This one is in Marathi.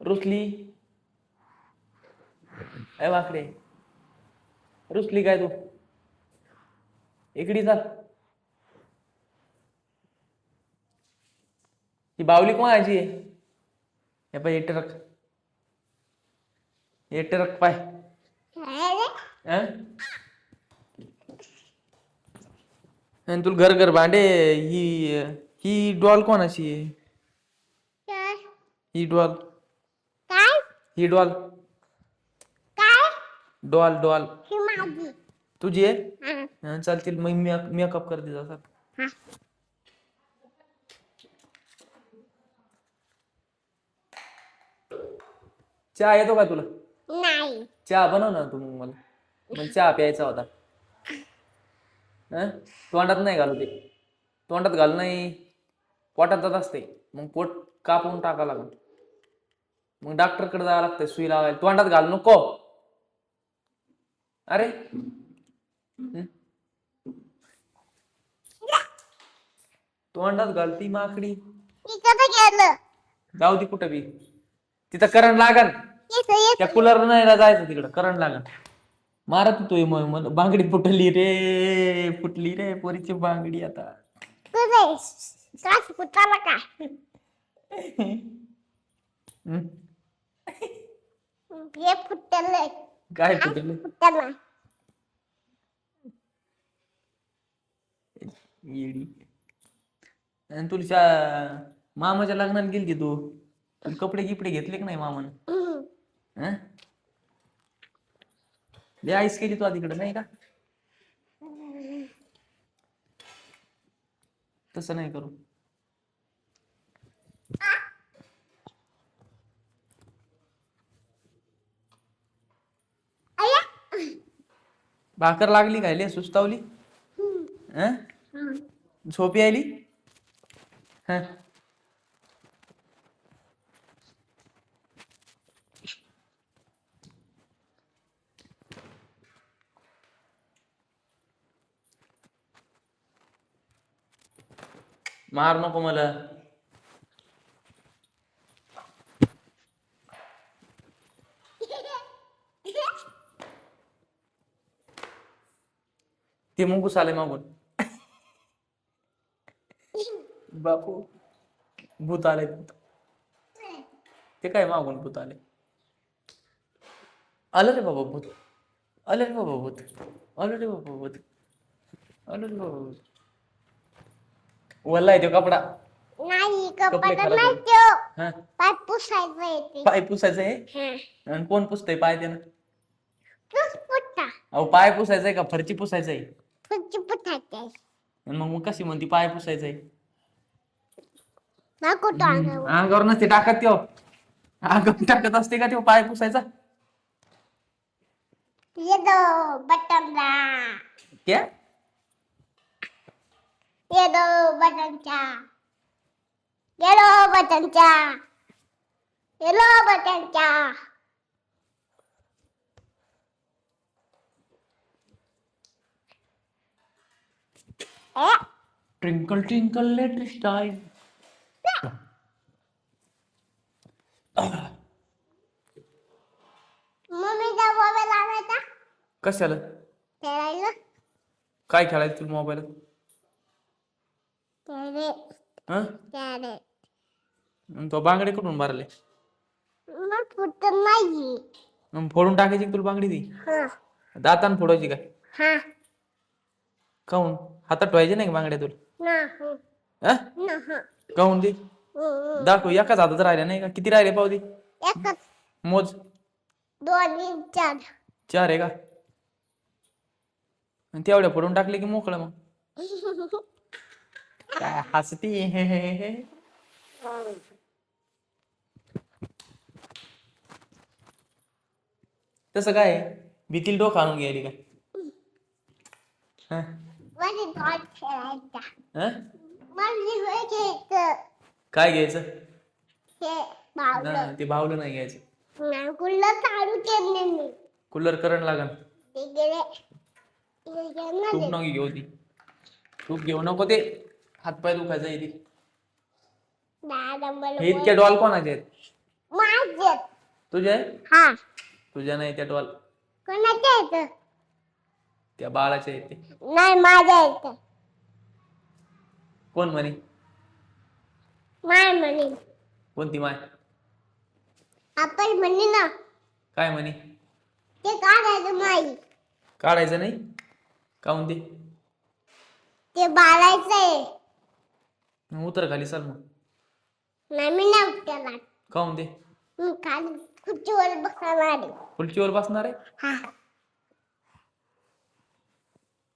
रुसली ए वाकडे, रुसली काय तू? इकडे चाल. ही बावली कोणाची आहे? हे पाय ट्रक, हे ट्रक पाय. आणि तुला घर घर भांडे. ही ही डॉल कोणाची आहे? ही डॉल, ही डॉल, डॉल डॉल तुझी आहे? चालतील मग मेकअप कर तिचा. चहा येतो का तुला? नाही. चहा बनव ना तू. मग मला चहा प्यायचा होता. तोंडात नाही घालू ते, तोंडात घाल नाही, पोटात जात असते. मग पोट कापून टाका लागल. मग डॉक्टरकडे जावं लागतं सुई लावायला. तोंडात घाल नको. अरे तोंडात घाल ती माकडी. जाऊ ती कुठं बी. तिथं करंट लागल. त्या कूलर नाही जायचं तिकडं, करंट लागल. मारत होतो. बांगडी फुटली रे, फुटली रे पोरीची बांगडी आता. काय फुटले? येडी. आणि तुझ्या मामाच्या लग्नात गेली तू, कपडे गिपडे घेतले की नाही मामानं? लय आईस केली तू तिकडे नाही का? तसं नाही करू. भाकर लागली काय? लय सुस्तावली. झोपी आली. मार नको मला. ते मुंगूस आले मागून. बापू भूत आले. ते काय मागून भूत आले? आलं रे बाबा भूत, आलं रे बाबा भूत, आलं रे बाबा भूत, आलं रे बाबा भूत. वल्ला आहे तो कपडा. नाही, कपडे कपडा खराब नाही झाले. तो. पाय पुसायचं आहे ते. पाय पुसायचं आहे? आणि कोण पुसतय पाय त्यानं? तूच पुसता. अहो पाय पुसायचंय का फरची पुसायचंय? फरची पुसायची आहे. आणि मग कशी म्हणती पाय पुसायचंय? नको तो अंगावर. अंगावर नसते टाकत त्यो. अंगावर टाकत असते का त्यो पाय पुसायचा? ये दो बटन दा. क्या? ये दो बटनचा. येलो बटनचा. येलो बटनचा. Twinkle twinkle little star. मम्मीचा मोबाईल आणायचा. कशाला? खेळायला. काय खेळायचं तुला मोबाईलात? तो बांगडे कुठून मारले? मग फुटत नाही. मग फोडून टाकायची तुला बांगडी ती? दातान फोडायची काय? काऊन हातात ठेवायची नाही बांगड्या तुला? काऊन दे दाखव. एकाच हातात राहिल्या नाही का? किती राहिले पाहू दे. मोज. 2 4. 4 आहे का? तेवढ्या फोडून टाकले की मोकळं. मग काय हसती? तसं काय भीतील डोकं आणून घ्यायली का? काय घ्यायचं? ते बावलं नाही घ्यायचं. कूलर करंट लागल. तूप नको घेऊ ती. तूप घेऊ नको ते. हातपाय दुखायचं आहे ती. हे इतक्या डॉल कोणाचे आहेत? माझे आहेत. तुझ्या आहे? हा तुझ्या नाही त्या डॉल, कोणाचे आहेत? त्या बाळाच्या आहे ते. नाही माझ्या आहेत. कोण म्हणे? माय म्हणे. कोणती माय? आपण म्हणे ना काय म्हणे? ते काढायचं माई. काढायचं नाही? काहून ते? ते बाळायचं आहे. मग उतर खाली, चाल मग. नाही मी नाही उठला. काहून ते? मी खाली खुर्चीवर बसणार आहे. खुर्चीवर बसणार आहे? हा